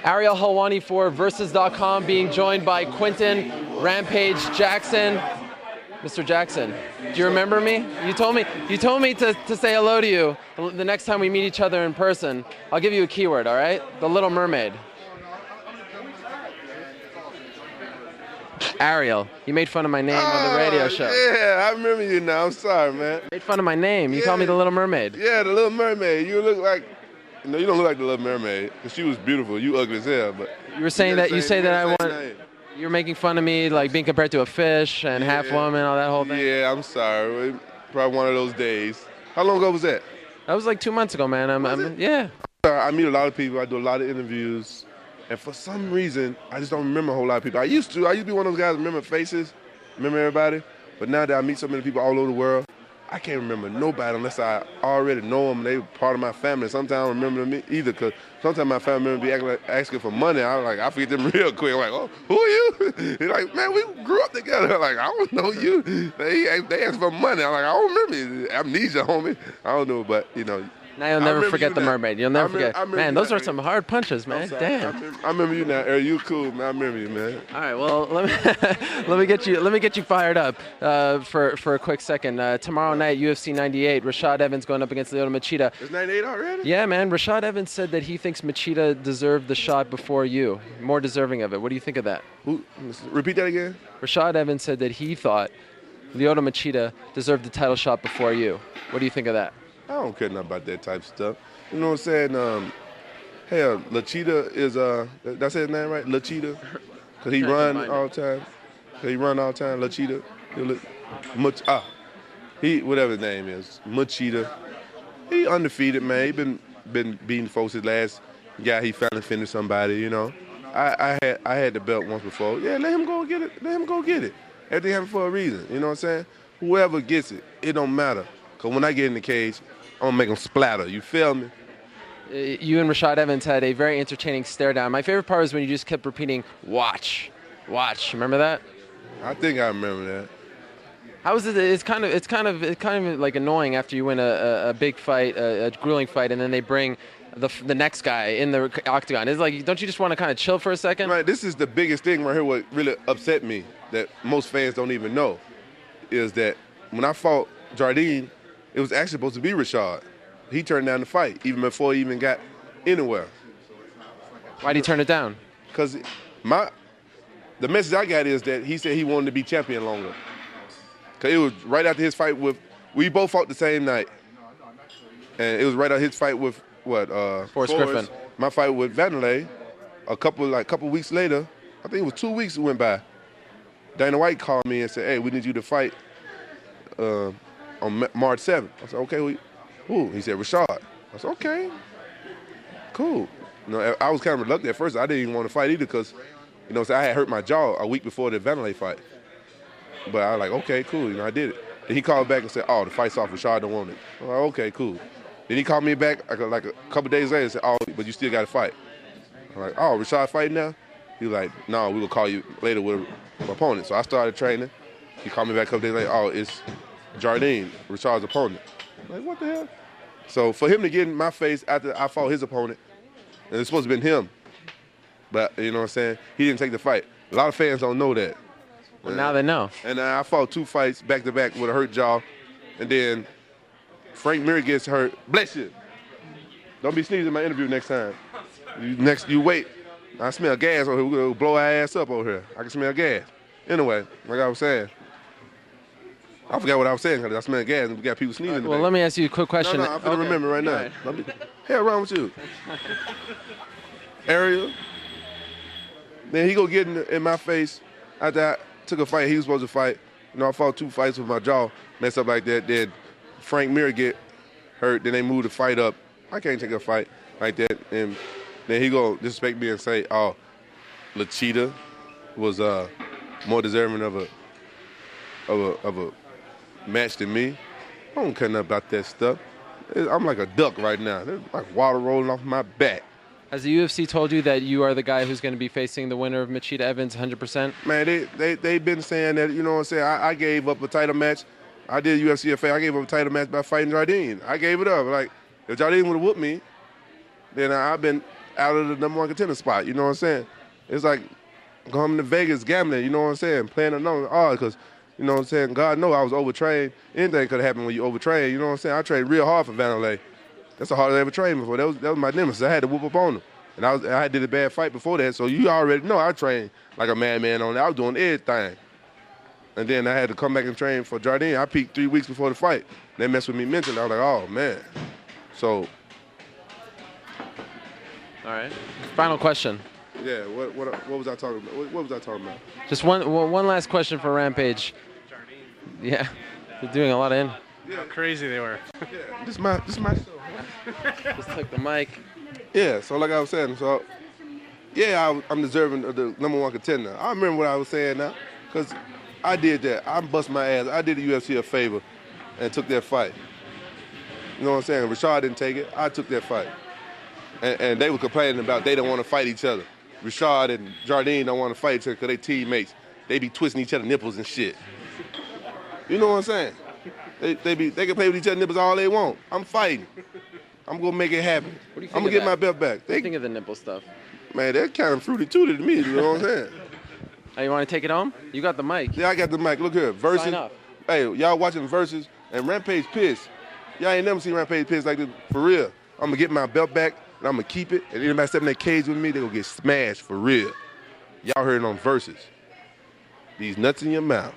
Ariel Helwani for Versus.com, being joined by Quentin Rampage Jackson. Mr. Jackson, do you remember me? You told me to say hello to you the next time we meet each other in person. I'll give you a keyword, all right? The Little Mermaid. Ariel, you made fun of my name on the radio show. Yeah, I remember you now. I'm sorry, man. You made fun of my name. You called me the Little Mermaid. Yeah, the Little Mermaid. You look like, you don't look like the Little Mermaid, because she was beautiful. You ugly as hell, but. You were saying that, you're making fun of me, like being compared to a fish and half woman, all that whole thing. Yeah, I'm sorry. Probably one of those days. How long ago was that? That was like 2 months ago, man. Yeah. I meet a lot of people. I do a lot of interviews. And for some reason, I just don't remember a whole lot of people. I used to be one of those guys that remember faces, remember everybody. But now that I meet so many people all over the world, I can't remember nobody unless I already know them. They were part of my family. Sometimes I don't remember them either, because sometimes my family members be asking for money. I forget them real quick. I'm like, oh, who are you? They're like, man, we grew up together. I'm like, I don't know you. They ask for money. I'm like, I don't remember you. Amnesia, homie. I don't know, but, Now you'll never forget the mermaid. You'll never forget. Man, those are some hard punches, man. Damn. I remember you now, Eric. You cool, man. I remember you, man. All right. Well, let me get you fired up for a quick second. Tomorrow night, UFC 98. Rashad Evans going up against Lyoto Machida. It's 98 already? Yeah, man. Rashad Evans said that he thinks Machida deserved the shot before you, more deserving of it. What do you think of that? Repeat that again. Rashad Evans said that he thought Lyoto Machida deserved the title shot before you. What do you think of that? I don't care nothing about that type of stuff. You know what I'm saying? Hell, Lachita is, that's his name, right? Lachita? Because he run all the time. Lachita. Whatever his name is. Machida. He undefeated, man. He been beating folks. His last guy, he finally finished somebody, I had the belt once before. Yeah, let him go get it. Everything happened for a reason. You know what I'm saying? Whoever gets it, it don't matter. Because when I get in the cage, I'm going to make them splatter. You feel me? You and Rashad Evans had a very entertaining stare down. My favorite part was when you just kept repeating, watch, watch. Remember that? I think I remember that. How is it? It's kind of like annoying after you win a big fight, a grueling fight, and then they bring the next guy in the octagon. It's like, don't you just want to kind of chill for a second? Right. This is the biggest thing right here. What really upset me that most fans don't even know is that when I fought Jardine, it was actually supposed to be Rashad. He turned down the fight even before he even got anywhere. Why'd he turn it down? Because the message I got is that he said he wanted to be champion longer. Because it was right after his fight we both fought the same night. And it was right after his fight with, Forrest Griffin. My fight with Vanderlei, a couple weeks later, I think it was 2 weeks went by. Dana White called me and said, hey, we need you to fight on March 7th. I said, okay, who? He said, Rashad. I said, okay, cool. I was kind of reluctant at first. I didn't even want to fight either because, so I had hurt my jaw a week before the Vanderlei fight. But I was like, okay, cool, I did it. Then he called back and said, oh, the fight's off, Rashad don't want it. I'm like, okay, cool. Then he called me back like a couple days later and said, oh, but you still got to fight. I'm like, oh, Rashad fighting now? He was like, no, we will call you later with an opponent. So I started training. He called me back a couple days later, oh, it's Jardine, Rashad's opponent. I'm like, what the hell? So for him to get in my face after I fought his opponent, and it's supposed to have been him, but you know what I'm saying? He didn't take the fight. A lot of fans don't know that. Well, now they know. And I fought 2 fights back-to-back with a hurt jaw, and then Frank Mir gets hurt. Bless you. Don't be sneezing in my interview next time. You wait. I smell gas over here. We're going to blow our ass up over here. I can smell gas. Anyway, like I was saying, I forgot what I was saying because I smell gas and we got people sneezing. Well, let me ask you a quick question. No, I'm going to remember right now. Hell wrong with you? Ariel. Then he go get in my face after I took a fight he was supposed to fight. I fought 2 fights with my jaw messed up like that. Then Frank Mir get hurt. Then they moved the fight up. I can't take a fight like that. And then he go disrespect me and say, oh, Lachita was more deserving of a match than me. I don't care nothing about that stuff. I'm like a duck right now. There's like water rolling off my back. Has the UFC told you that you are the guy who's going to be facing the winner of Machida Evans 100%? Man, they've been saying that, you know what I'm saying, I gave up a title match. I did UFCFA. I gave up a title match by fighting Jardine. I gave it up. Like, if Jardine would have whooped me, then out of the #1 contender spot. You know what I'm saying? It's like going to Vegas gambling. You know what I'm saying? Playing a number because you know what I'm saying. God knows I was overtrained. Anything could happen when you overtrain. You know what I'm saying? I trained real hard for Vanderlei. That's the hardest I ever trained before. That was my nemesis. I had to whoop up on him. And I did a bad fight before that, so you already know I trained like a madman on that. I was doing everything. And then I had to come back and train for Jardine. I peaked 3 weeks before the fight. They messed with me mentally. I was like, oh, man. So. All right. Final question. Yeah, what was I talking about? What was I talking about? Just one last question for Rampage. Yeah, they're doing a lot of How crazy they were. Yeah, this is my show. Just took the mic. Yeah, so like I was saying, so yeah, I'm deserving of the #1 contender. I remember what I was saying now, because I did that. I bust my ass. I did the UFC a favor and took that fight. You know what I'm saying? Rashad didn't take it. I took that fight. And they were complaining about they don't want to fight each other. Rashad and Jardine don't want to fight each other because they teammates. They be twisting each other nipples and shit. You know what I'm saying? They can play with each other nipples all they want. I'm fighting. I'm gonna make it happen. What do you think I'm gonna of get that? my belt back. What do you think of the nipple stuff? Man, that's kind of fruity tooty to me. You know what I'm saying? Oh, you want to take it home? You got the mic. Yeah, I got the mic. Look here, Versus. Sign up. Hey, y'all watching Versus and Rampage pissed. Y'all ain't never seen Rampage pissed like this for real. I'm gonna get my belt back and I'm gonna keep it. And anybody stepping in that cage with me, they gonna get smashed for real. Y'all heard it on Versus. These nuts in your mouth.